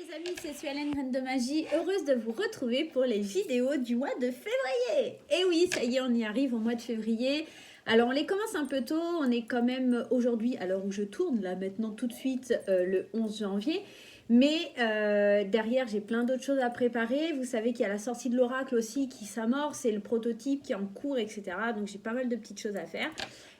les amis, c'est Suellen, Graine de Magie, heureuse de vous retrouver pour les vidéos du mois de février. Et oui, ça y est, on y arrive au mois de février. Alors on les commence un peu tôt, on est quand même aujourd'hui, à l'heure où je tourne, là maintenant tout de suite, le 11 janvier. Mais derrière, j'ai plein d'autres choses à préparer. Vous savez qu'il y a la sortie de l'oracle aussi qui s'amorce, c'est le prototype qui est en cours, etc. Donc j'ai pas mal de petites choses à faire.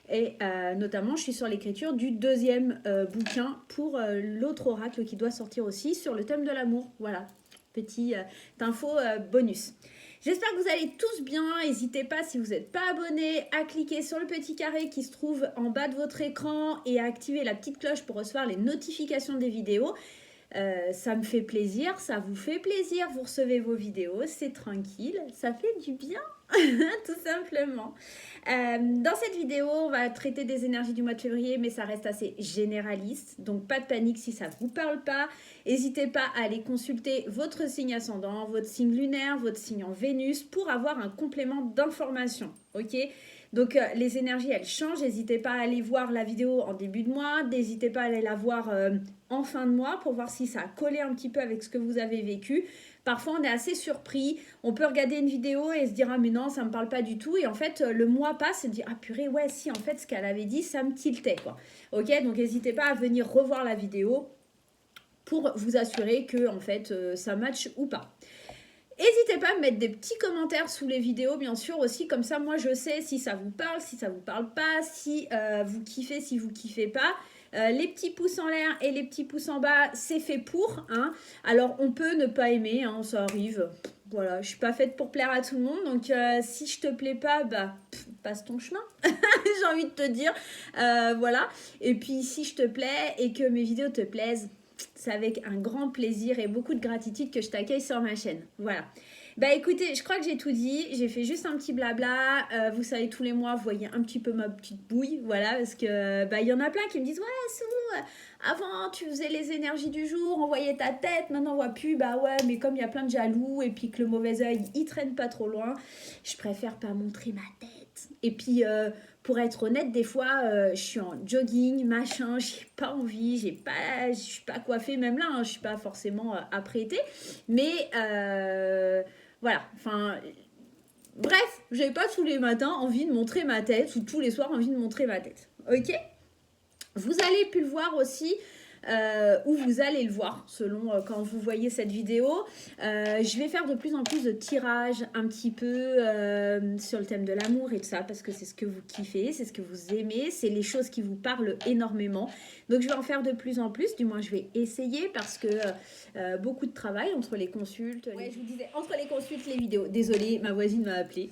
Et notamment, je suis sur l'écriture du deuxième bouquin pour l'autre oracle qui doit sortir aussi sur le thème de l'amour. Voilà, petite info bonus. J'espère que vous allez tous bien. N'hésitez pas, si vous n'êtes pas abonné, à cliquer sur le petit carré qui se trouve en bas de votre écran et à activer la petite cloche pour recevoir les notifications des vidéos. Ça me fait plaisir, ça vous fait plaisir, vous recevez vos vidéos, c'est tranquille, ça fait du bien, tout simplement. Dans cette vidéo, on va traiter des énergies du mois de février, mais ça reste assez généraliste, donc pas de panique si ça ne vous parle pas. N'hésitez pas à aller consulter votre signe ascendant, votre signe lunaire, votre signe en Vénus pour avoir un complément d'information, ok ? Donc les énergies, elles changent. N'hésitez pas à aller voir la vidéo en début de mois. N'hésitez pas à aller la voir en fin de mois pour voir si ça a collé un petit peu avec ce que vous avez vécu. Parfois, on est assez surpris. On peut regarder une vidéo et se dire « Ah mais non, ça ne me parle pas du tout. » Et en fait, le mois passe et se dire « Ah purée, ouais, si, en fait, ce qu'elle avait dit, ça me tiltait. » quoi. Ok, donc n'hésitez pas à venir revoir la vidéo pour vous assurer que en fait, ça match ou pas. N'hésitez pas à me mettre des petits commentaires sous les vidéos, bien sûr, aussi. Comme ça, moi, je sais si ça vous parle, si ça vous parle pas, si vous kiffez, si vous kiffez pas. Les petits pouces en l'air et les petits pouces en bas, c'est fait pour. Hein. Alors, on peut ne pas aimer, hein, ça arrive. Voilà, je suis pas faite pour plaire à tout le monde. Donc, si je te plais pas, bah, passe ton chemin. J'ai envie de te dire. Voilà. Et puis, si je te plais et que mes vidéos te plaisent, c'est avec un grand plaisir et beaucoup de gratitude que je t'accueille sur ma chaîne. Voilà. Bah écoutez, je crois que j'ai tout dit. J'ai fait juste un petit blabla. Vous savez, tous les mois, vous voyez un petit peu ma petite bouille. Voilà, parce que bah, y en a plein qui me disent « Ouais, Sou, avant, tu faisais les énergies du jour, on voyait ta tête. Maintenant, on voit plus. Bah ouais, mais comme il y a plein de jaloux et puis que le mauvais œil, il traîne pas trop loin, je préfère pas montrer ma tête. Et puis... pour être honnête, des fois, je suis en jogging, machin, j'ai pas envie, je suis pas coiffée, même là, hein, je suis pas forcément apprêtée. Mais voilà, enfin, bref, j'ai pas tous les matins envie de montrer ma tête ou tous les soirs envie de montrer ma tête. Ok ? Vous allez pu le voir aussi. Ou vous allez le voir selon quand vous voyez cette vidéo. Je vais faire de plus en plus de tirages un petit peu sur le thème de l'amour et tout ça parce que c'est ce que vous kiffez, c'est ce que vous aimez, c'est les choses qui vous parlent énormément. Donc je vais en faire de plus en plus, du moins je vais essayer parce que beaucoup de travail entre les consultes. Ouais, je vous disais entre les consultes, les vidéos. Désolée, ma voisine m'a appelé.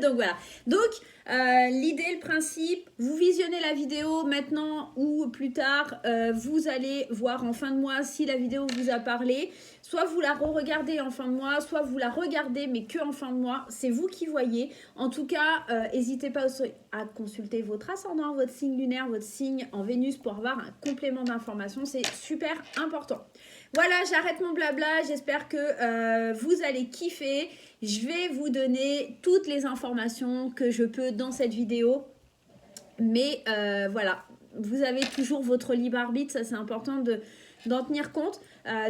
Donc voilà. Donc l'idée, le principe, vous visionnez la vidéo maintenant ou plus tard, vous allez voir en fin de mois si la vidéo vous a parlé. Soit vous la re-regardez en fin de mois, soit vous la regardez mais que en fin de mois. C'est vous qui voyez. En tout cas, n'hésitez pas à consulter votre ascendant, votre signe lunaire, votre signe en Vénus pour avoir un complément d'information. C'est super important. Voilà, j'arrête mon blabla. J'espère que vous allez kiffer. Je vais vous donner toutes les informations que je peux dans cette vidéo. Mais voilà, vous avez toujours votre libre arbitre. Ça, c'est important d'en tenir compte.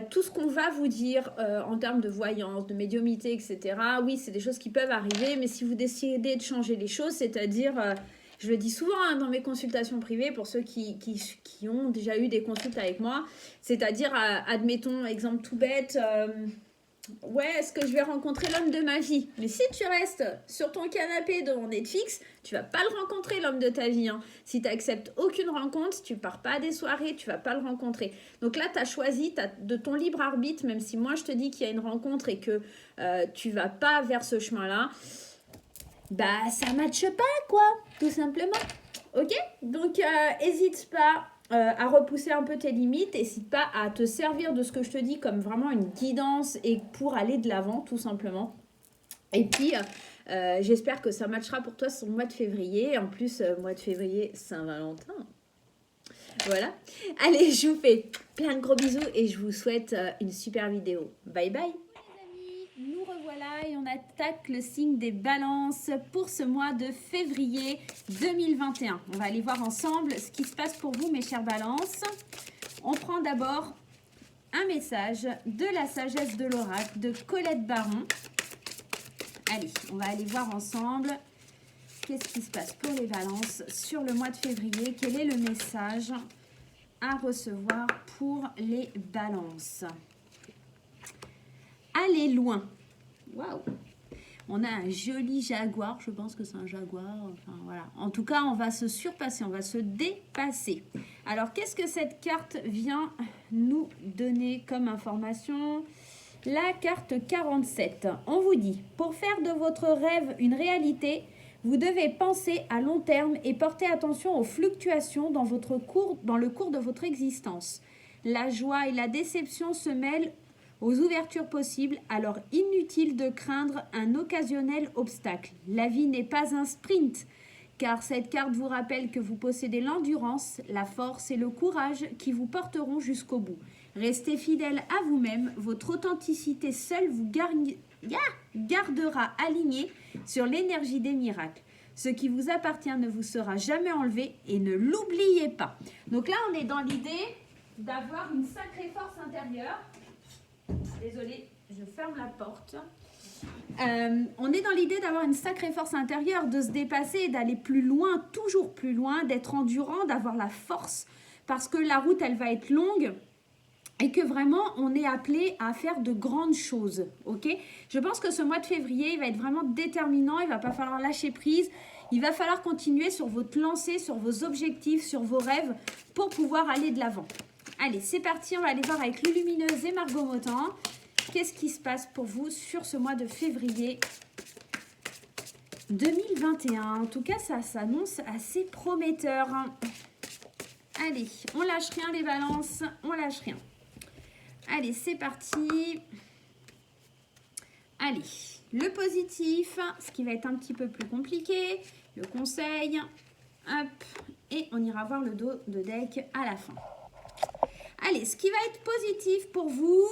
Tout ce qu'on va vous dire en termes de voyance, de médiumnité, etc. Oui, c'est des choses qui peuvent arriver. Mais si vous décidez de changer les choses, c'est-à-dire... je le dis souvent hein, dans mes consultations privées pour ceux qui ont déjà eu des consultes avec moi. C'est-à-dire, admettons, exemple tout bête... ouais, est-ce que je vais rencontrer l'homme de ma vie? Mais si tu restes sur ton canapé devant Netflix, tu vas pas le rencontrer, l'homme de ta vie. Hein. Si tu n'acceptes aucune rencontre, tu pars pas à des soirées, tu vas pas le rencontrer. Donc là, tu as choisi de ton libre arbitre, même si moi je te dis qu'il y a une rencontre et que tu vas pas vers ce chemin-là, bah ça matche pas, quoi, tout simplement. Ok? Donc, hésite pas à repousser un peu tes limites. N'hésite pas à te servir de ce que je te dis comme vraiment une guidance et pour aller de l'avant, tout simplement. Et puis, j'espère que ça matchera pour toi sur le mois de février. En plus, mois de février, Saint-Valentin. Voilà. Allez, je vous fais plein de gros bisous et je vous souhaite une super vidéo. Bye bye. Nous revoilà et on attaque le signe des balances pour ce mois de février 2021. On va aller voir ensemble ce qui se passe pour vous, mes chères balances. On prend d'abord un message de la sagesse de l'oracle de Colette Baron. Allez, on va aller voir ensemble qu'est-ce qui se passe pour les balances sur le mois de février. Quel est le message à recevoir pour les balances? Allez loin. Waouh! On a un joli jaguar, je pense que c'est un jaguar, enfin voilà. En tout cas, on va se surpasser, on va se dépasser. Alors, qu'est-ce que cette carte vient nous donner comme information? La carte 47. On vous dit, pour faire de votre rêve une réalité, vous devez penser à long terme et porter attention aux fluctuations dans le cours de votre existence. La joie et la déception se mêlent aux ouvertures possibles, alors inutile de craindre un occasionnel obstacle. La vie n'est pas un sprint, car cette carte vous rappelle que vous possédez l'endurance, la force et le courage qui vous porteront jusqu'au bout. Restez fidèle à vous-même, votre authenticité seule vous gardera aligné sur l'énergie des miracles. Ce qui vous appartient ne vous sera jamais enlevé et ne l'oubliez pas. Donc là, on est dans l'idée d'avoir une sacrée force intérieure. Désolée, je ferme la porte. On est dans l'idée d'avoir une sacrée force intérieure, de se dépasser, d'aller plus loin, toujours plus loin, d'être endurant, d'avoir la force, parce que la route, elle va être longue et que vraiment, on est appelé à faire de grandes choses. Ok ? Je pense que ce mois de février, il va être vraiment déterminant, il ne va pas falloir lâcher prise, il va falloir continuer sur votre lancée, sur vos objectifs, sur vos rêves, pour pouvoir aller de l'avant. Allez, c'est parti, on va aller voir avec Lulumineuse et Margot Motan. Qu'est-ce qui se passe pour vous sur ce mois de février 2021? En tout cas, ça s'annonce assez prometteur. Allez, on lâche rien les balances, on lâche rien. Allez, c'est parti. Allez, le positif, ce qui va être un petit peu plus compliqué, le conseil, hop, et on ira voir le dos de deck à la fin. Allez, ce qui va être positif pour vous,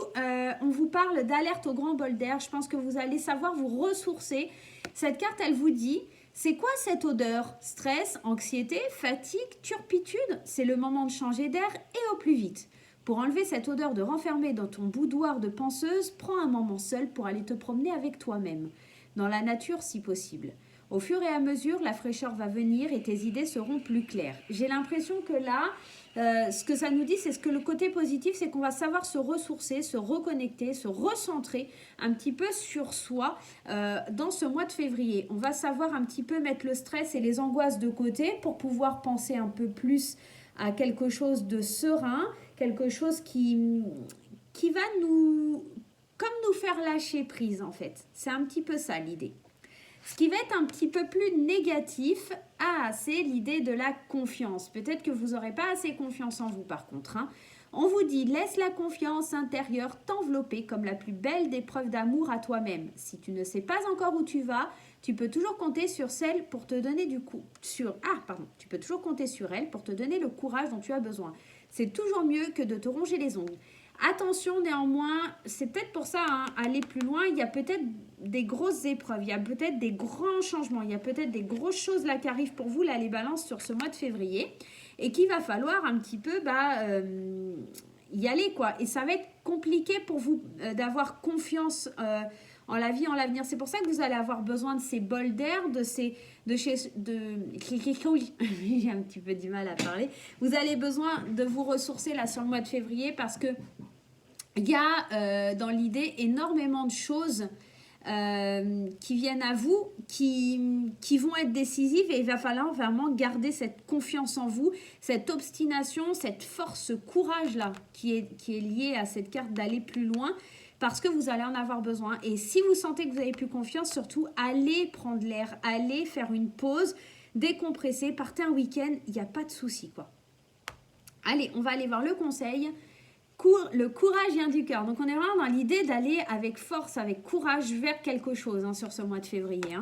on vous parle d'alerte au grand bol d'air. Je pense que vous allez savoir vous ressourcer. Cette carte, elle vous dit, c'est quoi cette odeur? Stress, anxiété, fatigue, turpitude? C'est le moment de changer d'air et au plus vite. Pour enlever cette odeur de renfermé dans ton boudoir de penseuse, prends un moment seul pour aller te promener avec toi-même, dans la nature si possible. Au fur et à mesure, la fraîcheur va venir et tes idées seront plus claires. J'ai l'impression que là, ce que ça nous dit, c'est que le côté positif, c'est qu'on va savoir se ressourcer, se reconnecter, se recentrer un petit peu sur soi dans ce mois de février. On va savoir un petit peu mettre le stress et les angoisses de côté pour pouvoir penser un peu plus à quelque chose de serein, quelque chose qui va nous faire lâcher prise en fait. C'est un petit peu ça l'idée. Ce qui va être un petit peu plus négatif, c'est l'idée de la confiance. Peut-être que vous n'aurez pas assez confiance en vous par contre. On vous dit, laisse la confiance intérieure t'envelopper comme la plus belle des preuves d'amour à toi-même. Si tu ne sais pas encore où tu vas, tu peux toujours compter sur celle pour te donner tu peux toujours compter sur elle pour te donner le courage dont tu as besoin. C'est toujours mieux que de te ronger les ongles. Attention néanmoins, c'est peut-être pour ça, aller plus loin, il y a peut-être des grosses épreuves, il y a peut-être des grands changements, il y a peut-être des grosses choses là qui arrivent pour vous, là les balances sur ce mois de février, et qu'il va falloir un petit peu y aller quoi. Et ça va être compliqué pour vous d'avoir confiance en la vie, en l'avenir. C'est pour ça que vous allez avoir besoin de ces bols d'air, j'ai un petit peu du mal à parler. Vous avez besoin de vous ressourcer là sur le mois de février parce que il y a dans l'idée énormément de choses qui viennent à vous, qui vont être décisives et il va falloir vraiment garder cette confiance en vous, cette obstination, cette force, ce courage-là qui est lié à cette carte d'aller plus loin parce que vous allez en avoir besoin. Et si vous sentez que vous n'avez plus confiance, surtout, allez prendre l'air, allez faire une pause, décompresser, partez un week-end, il n'y a pas de souci, quoi. Allez, on va aller voir le conseil. Le courage vient du cœur. Donc, on est vraiment dans l'idée d'aller avec force, avec courage vers quelque chose sur ce mois de février.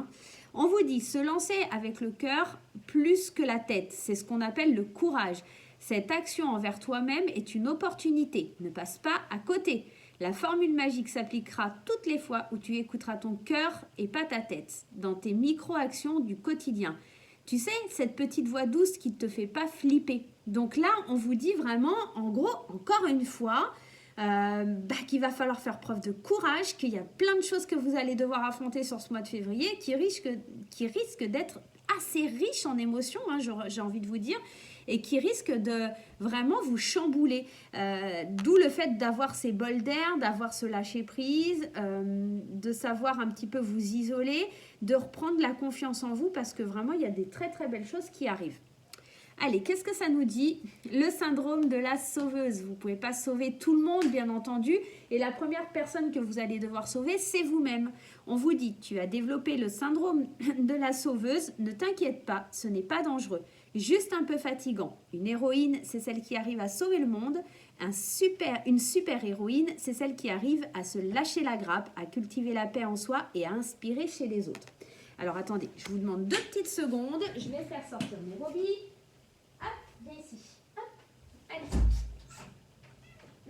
On vous dit se lancer avec le cœur plus que la tête. C'est ce qu'on appelle le courage. Cette action envers toi-même est une opportunité. Ne passe pas à côté. La formule magique s'appliquera toutes les fois où tu écouteras ton cœur et pas ta tête, dans tes micro-actions du quotidien. Tu sais, cette petite voix douce qui ne te fait pas flipper. Donc là, on vous dit vraiment, en gros, encore une fois, qu'il va falloir faire preuve de courage, qu'il y a plein de choses que vous allez devoir affronter sur ce mois de février qui risquent d'être assez riches en émotions, hein, j'ai envie de vous dire, et qui risquent de vraiment vous chambouler. D'où le fait d'avoir ces bols d'air, d'avoir ce lâcher prise, de savoir un petit peu vous isoler, de reprendre la confiance en vous parce que vraiment il y a des très très belles choses qui arrivent. Allez, qu'est-ce que ça nous dit? Le syndrome de la sauveuse. Vous ne pouvez pas sauver tout le monde, bien entendu. Et la première personne que vous allez devoir sauver, c'est vous-même. On vous dit, tu as développé le syndrome de la sauveuse. Ne t'inquiète pas, ce n'est pas dangereux. Juste un peu fatigant. Une héroïne, c'est celle qui arrive à sauver le monde. Une super héroïne, c'est celle qui arrive à se lâcher la grappe, à cultiver la paix en soi et à inspirer chez les autres. Alors attendez, je vous demande 2 petites secondes. Je vais faire sortir mes robilles. Hop, viens ici. Hop, allez.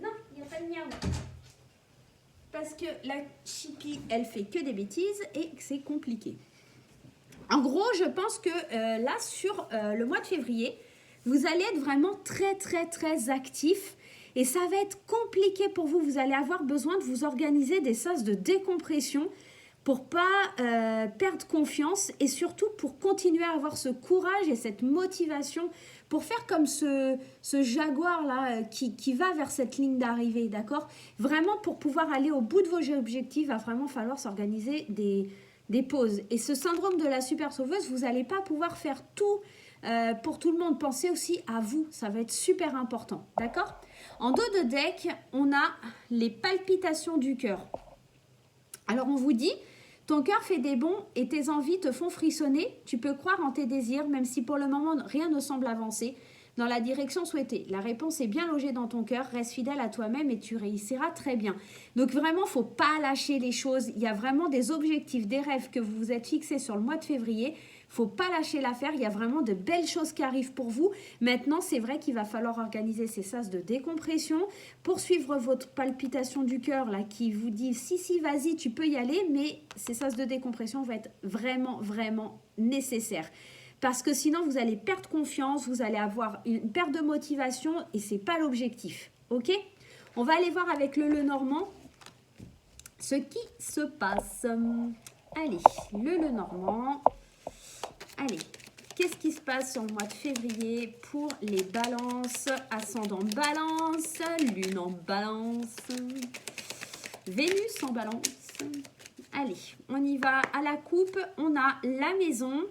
Non, il n'y a pas de miaou. Parce que la chipie, elle fait que des bêtises et que c'est compliqué. En gros, je pense que là, sur le mois de février, vous allez être vraiment très, très, très actif. Et ça va être compliqué pour vous. Vous allez avoir besoin de vous organiser des sas de décompression pour pas perdre confiance et surtout pour continuer à avoir ce courage et cette motivation pour faire comme ce jaguar-là qui va vers cette ligne d'arrivée, d'accord? Vraiment, pour pouvoir aller au bout de vos objectifs, il va vraiment falloir s'organiser des pauses. Et ce syndrome de la super sauveuse, vous n'allez pas pouvoir faire tout pour tout le monde. Pensez aussi à vous, ça va être super important, d'accord? En dos de deck, on a les palpitations du cœur. Alors, on vous dit... Ton cœur fait des bonds et tes envies te font frissonner. Tu peux croire en tes désirs, même si pour le moment rien ne semble avancer dans la direction souhaitée. La réponse est bien logée dans ton cœur. Reste fidèle à toi-même et tu réussiras très bien. Donc vraiment, il ne faut pas lâcher les choses. Il y a vraiment des objectifs, des rêves que vous vous êtes fixés sur le mois de février. Il ne faut pas lâcher l'affaire. Il y a vraiment de belles choses qui arrivent pour vous. Maintenant, c'est vrai qu'il va falloir organiser ces sas de décompression, poursuivre votre palpitation du cœur là qui vous dit si, vas-y, tu peux y aller. Mais ces sas de décompression vont être vraiment, vraiment nécessaires. Parce que sinon, vous allez perdre confiance, vous allez avoir une perte de motivation et ce n'est pas l'objectif. Ok? On va aller voir avec le Lenormand ce qui se passe. Allez, le Lenormand. Allez, qu'est-ce qui se passe sur le mois de février pour les balances? Ascendant balance, lune en balance, Vénus en balance. Allez, on y va à la coupe. On a la maison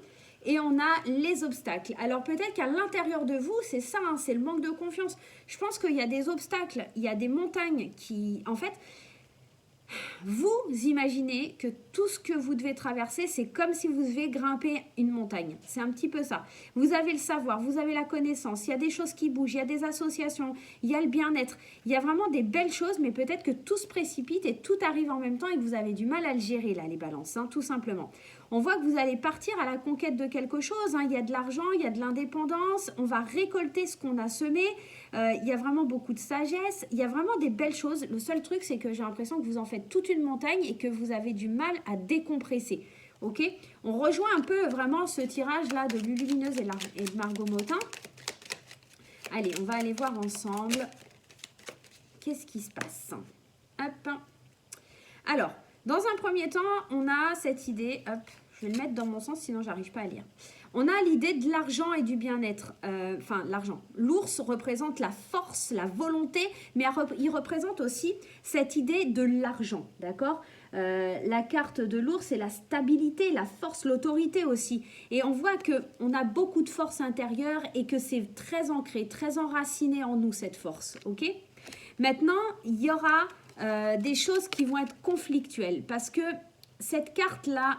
et on a les obstacles. Alors peut-être qu'à l'intérieur de vous, c'est ça, hein, c'est le manque de confiance. Je pense qu'il y a des obstacles, il y a des montagnes qui... En fait, vous imaginez que tout ce que vous devez traverser, c'est comme si vous devez grimper une montagne. C'est un petit peu ça. Vous avez le savoir, vous avez la connaissance, il y a des choses qui bougent, il y a des associations, il y a le bien-être. Il y a vraiment des belles choses, mais peut-être que tout se précipite et tout arrive en même temps et que vous avez du mal à le gérer, là, les balances, hein, tout simplement. On voit que vous allez partir à la conquête de quelque chose. Hein. Il y a de l'argent, il y a de l'indépendance. On va récolter ce qu'on a semé. Il y a vraiment beaucoup de sagesse. Il y a vraiment des belles choses. Le seul truc, c'est que j'ai l'impression que vous en faites toute une montagne et que vous avez du mal à décompresser. Ok? On rejoint un peu vraiment ce tirage-là de Lulumineuse et de Margot Motin. Allez, on va aller voir ensemble. Qu'est-ce qui se passe? Hop. Alors, dans un premier temps, on a cette idée, hop, je vais le mettre dans mon sens, sinon j'arrive pas à lire. On a l'idée de l'argent et du bien-être, l'argent. L'ours représente la force, la volonté, mais il représente aussi cette idée de l'argent, d'accord? La carte de l'ours, c'est la stabilité, la force, l'autorité aussi. Et on voit qu'on a beaucoup de force intérieure et que c'est très ancré, très enraciné en nous, cette force, ok? Maintenant, il y aura des choses qui vont être conflictuelles parce que cette carte-là,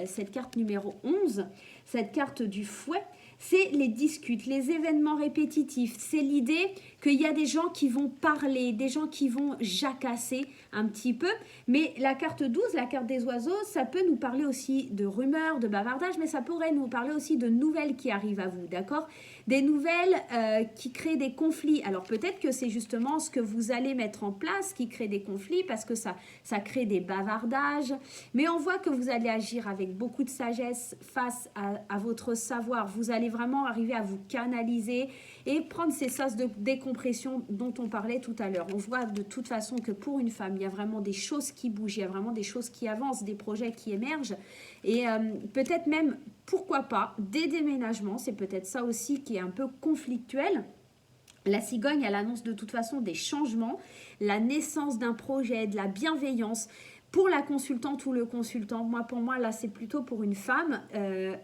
cette carte numéro 11, cette carte du fouet, c'est les disputes, les événements répétitifs. C'est l'idée qu'il y a des gens qui vont parler, des gens qui vont jacasser un petit peu. Mais la carte 12, la carte des oiseaux, ça peut nous parler aussi de rumeurs, de bavardage, mais ça pourrait nous parler aussi de nouvelles qui arrivent à vous, d'accord? Des nouvelles qui créent des conflits. Alors peut-être que c'est justement ce que vous allez mettre en place qui crée des conflits parce que ça crée des bavardages. Mais on voit que vous allez agir avec beaucoup de sagesse face à votre savoir. Vous allez vraiment arriver à vous canaliser et prendre ces sas de décompression décompression dont on parlait tout à l'heure. On voit de toute façon que pour une femme, il y a vraiment des choses qui bougent, il y a vraiment des choses qui avancent, des projets qui émergent. Et peut-être même, pourquoi pas, des déménagements. C'est peut-être ça aussi qui est un peu conflictuel. La cigogne, elle annonce de toute façon des changements, la naissance d'un projet, de la bienveillance. Pour la consultante ou le consultant, pour moi, là, c'est plutôt pour une femme.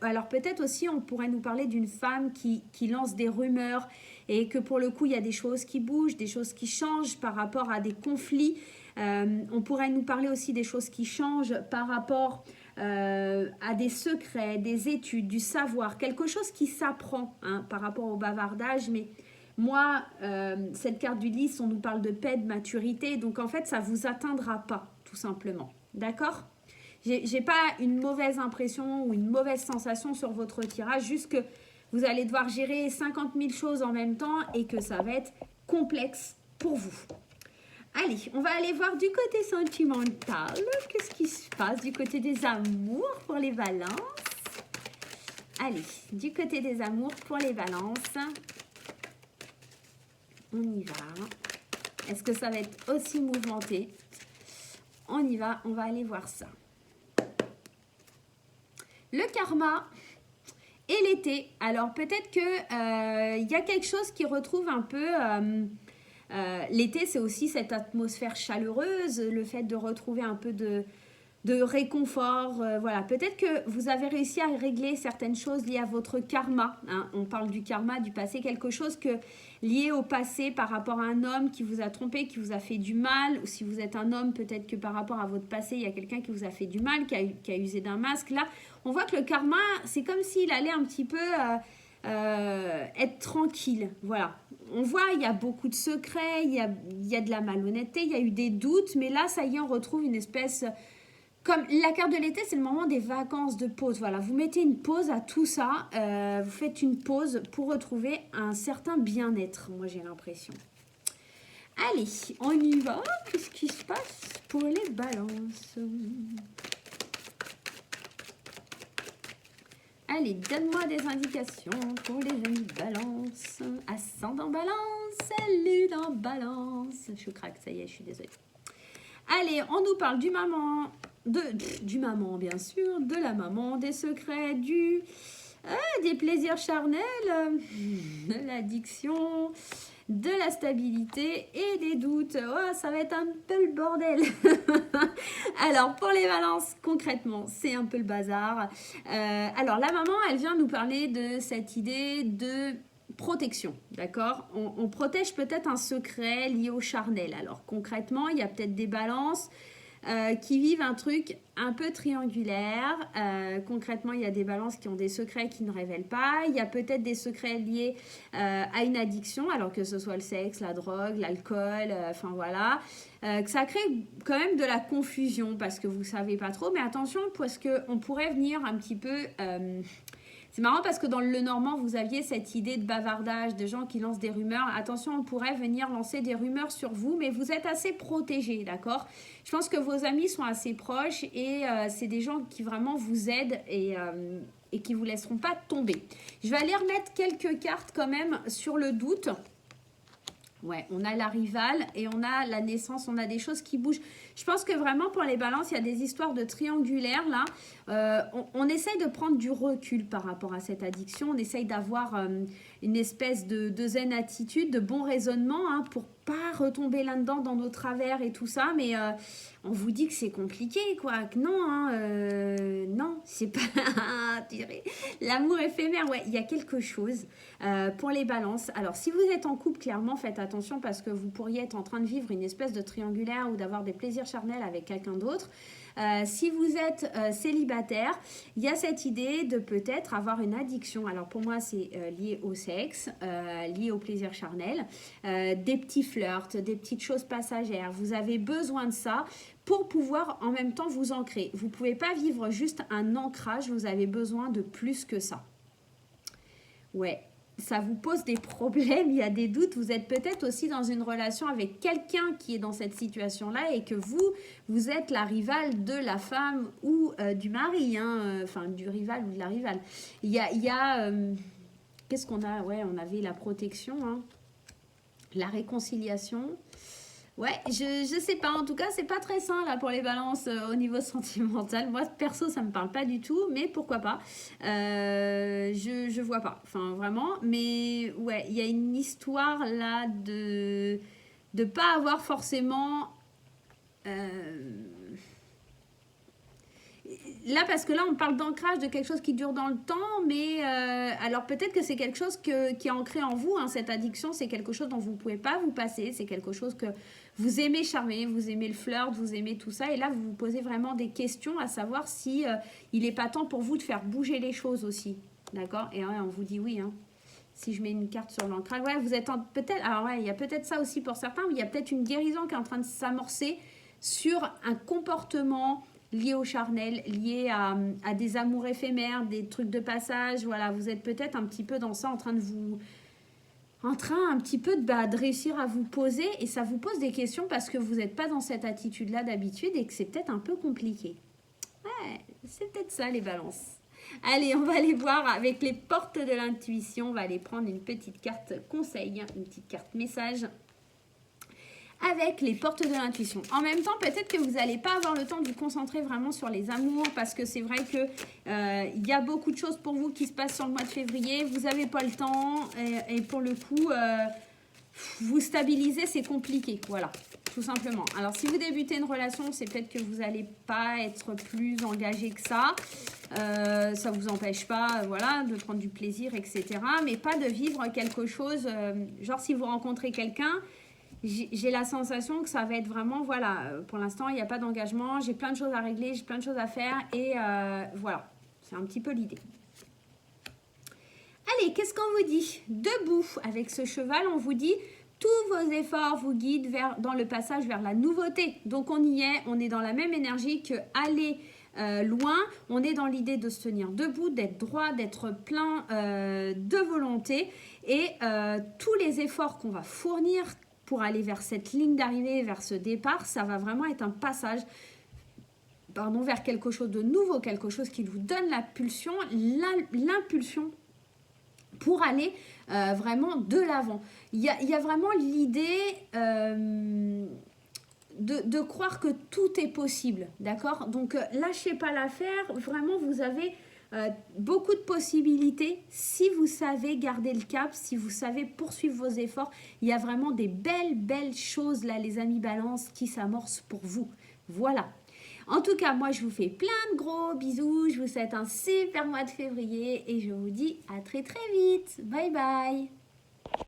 Alors peut-être aussi, on pourrait nous parler d'une femme qui lance des rumeurs et que pour le coup, il y a des choses qui bougent, des choses qui changent par rapport à des conflits. On pourrait nous parler aussi des choses qui changent par rapport à des secrets, des études, du savoir, quelque chose qui s'apprend par rapport au bavardage, mais moi, cette carte du 10, on nous parle de paix, de maturité, donc en fait, ça ne vous atteindra pas, tout simplement. D'accord? J'ai pas une mauvaise impression ou une mauvaise sensation sur votre tirage, juste que vous allez devoir gérer 50 000 choses en même temps et que ça va être complexe pour vous. Allez, on va aller voir du côté sentimental. Qu'est-ce qui se passe du côté des amours pour les balances? Allez, du côté des amours pour les balances. On y va. Est-ce que ça va être aussi mouvementé? On y va, on va aller voir ça. Le karma et l'été. Alors peut-être que y a quelque chose qui retrouve un peu... l'été, c'est aussi cette atmosphère chaleureuse, le fait de retrouver un peu de réconfort. Voilà, peut-être que vous avez réussi à régler certaines choses liées à votre karma. On parle du karma, du passé, quelque chose lié au passé par rapport à un homme qui vous a trompé, qui vous a fait du mal. Ou si vous êtes un homme, peut-être que par rapport à votre passé, il y a quelqu'un qui vous a fait du mal, qui a usé d'un masque. Là, on voit que le karma, c'est comme s'il allait un petit peu... être tranquille, voilà. On voit, il y a beaucoup de secrets, il y a de la malhonnêteté, il y a eu des doutes, mais là, ça y est, on retrouve une espèce... Comme la carte de l'été, c'est le moment des vacances, de pause. Voilà, vous mettez une pause à tout ça, vous faites une pause pour retrouver un certain bien-être, moi j'ai l'impression. Allez, on y va. Qu'est-ce qui se passe pour les balances? Allez, donne-moi des indications pour les amis balance. Ascendant balance, salut dans balance. Je craque, ça y est, je suis désolée. Allez, on nous parle du maman, du maman bien sûr, de la maman, des secrets, des plaisirs charnels, de l'addiction, de la stabilité et des doutes. Oh, ça va être un peu le bordel. Alors, pour les balances, concrètement, c'est un peu le bazar. Alors, la maman, elle vient nous parler de cette idée de protection, d'accord? On protège peut-être un secret lié au charnel. Alors, concrètement, il y a peut-être des balances qui vivent un truc un peu triangulaire. Concrètement, il y a des balances qui ont des secrets qui ne révèlent pas. Il y a peut-être des secrets liés à une addiction, alors que ce soit le sexe, la drogue, l'alcool, enfin voilà. Que ça crée quand même de la confusion parce que vous ne savez pas trop. Mais attention, parce qu'on pourrait venir un petit peu... c'est marrant parce que dans le Normand, vous aviez cette idée de bavardage, de gens qui lancent des rumeurs. Attention, on pourrait venir lancer des rumeurs sur vous, mais vous êtes assez protégés, d'accord? Je pense que vos amis sont assez proches et c'est des gens qui vraiment vous aident et qui ne vous laisseront pas tomber. Je vais aller remettre quelques cartes quand même sur le doute. Ouais, on a la rivale et on a la naissance, on a des choses qui bougent. Je pense que vraiment pour les balances, il y a des histoires de triangulaires là. On essaye de prendre du recul par rapport à cette addiction. On essaye d'avoir une espèce de zen attitude, de bon raisonnement pour pas retomber là-dedans dans nos travers et tout ça. Mais on vous dit que c'est compliqué, quoi. Que non, non, c'est pas... L'amour éphémère, ouais, il y a quelque chose pour les balances. Alors, si vous êtes en couple, clairement, faites attention parce que vous pourriez être en train de vivre une espèce de triangulaire ou d'avoir des plaisirs charnels avec quelqu'un d'autre. Si vous êtes célibataire, il y a cette idée de peut-être avoir une addiction. Alors pour moi, c'est lié au sexe, lié au plaisir charnel, des petits flirts, des petites choses passagères. Vous avez besoin de ça pour pouvoir en même temps vous ancrer. Vous ne pouvez pas vivre juste un ancrage, vous avez besoin de plus que ça. Ouais. Ça vous pose des problèmes, il y a des doutes, vous êtes peut-être aussi dans une relation avec quelqu'un qui est dans cette situation-là et que vous êtes la rivale de la femme ou du mari, enfin du rival ou de la rivale. Il y a qu'est-ce qu'on a? Ouais, on avait la protection, La réconciliation. Ouais, je sais pas. En tout cas, c'est pas très sain là pour les balances au niveau sentimental. Moi, perso, ça me parle pas du tout, mais pourquoi pas. Je vois pas. Enfin, vraiment. Mais ouais, il y a une histoire là de pas avoir forcément. euh, Là, parce que là, on parle d'ancrage de quelque chose qui dure dans le temps, mais alors peut-être que c'est quelque chose qui est ancré en vous, hein, cette addiction, c'est quelque chose dont vous ne pouvez pas vous passer, c'est quelque chose que vous aimez charmer, vous aimez le flirt, vous aimez tout ça, et là, vous vous posez vraiment des questions à savoir si il n'est pas temps pour vous de faire bouger les choses aussi, d'accord? Et ouais, on vous dit oui, hein. Si je mets une carte sur l'ancrage, ouais, vous êtes peut-être, alors ouais, il y a peut-être ça aussi pour certains, mais il y a peut-être une guérison qui est en train de s'amorcer sur un comportement lié au charnel, lié à des amours éphémères, des trucs de passage. Voilà, vous êtes peut-être un petit peu dans ça, en train un petit peu de réussir à vous poser, et ça vous pose des questions parce que vous n'êtes pas dans cette attitude-là d'habitude et que c'est peut-être un peu compliqué. Ouais, c'est peut-être ça les balances. Allez, on va aller voir avec les portes de l'intuition. On va aller prendre une petite carte conseil, une petite carte message avec les portes de l'intuition. En même temps, peut-être que vous n'allez pas avoir le temps de vous concentrer vraiment sur les amours parce que c'est vrai que il y a beaucoup de choses pour vous qui se passent sur le mois de février. Vous n'avez pas le temps et pour le coup, vous stabiliser, c'est compliqué. Voilà, tout simplement. Alors, si vous débutez une relation, c'est peut-être que vous n'allez pas être plus engagé que ça. Ça ne vous empêche pas voilà, de prendre du plaisir, etc. Mais pas de vivre quelque chose, genre si vous rencontrez quelqu'un, j'ai la sensation que ça va être vraiment, voilà, pour l'instant, il n'y a pas d'engagement, j'ai plein de choses à régler, j'ai plein de choses à faire et voilà, c'est un petit peu l'idée. Allez, qu'est-ce qu'on vous dit? Debout, avec ce cheval, on vous dit tous vos efforts vous guident dans le passage vers la nouveauté. Donc on y est, on est dans la même énergie que aller loin, on est dans l'idée de se tenir debout, d'être droit, d'être plein de volonté et tous les efforts qu'on va fournir pour aller vers cette ligne d'arrivée, vers ce départ, ça va vraiment être un passage vers quelque chose de nouveau, quelque chose qui vous donne la pulsion, l'impulsion pour aller vraiment de l'avant. Il y a vraiment l'idée de croire que tout est possible, d'accord? Donc, lâchez pas l'affaire, vraiment, vous avez beaucoup de possibilités si vous savez garder le cap, si vous savez poursuivre vos efforts. Il y a vraiment des belles choses là, les amis balance, qui s'amorcent pour vous. Voilà. En tout cas, moi, je vous fais plein de gros bisous. Je vous souhaite un super mois de février et je vous dis à très vite. Bye bye.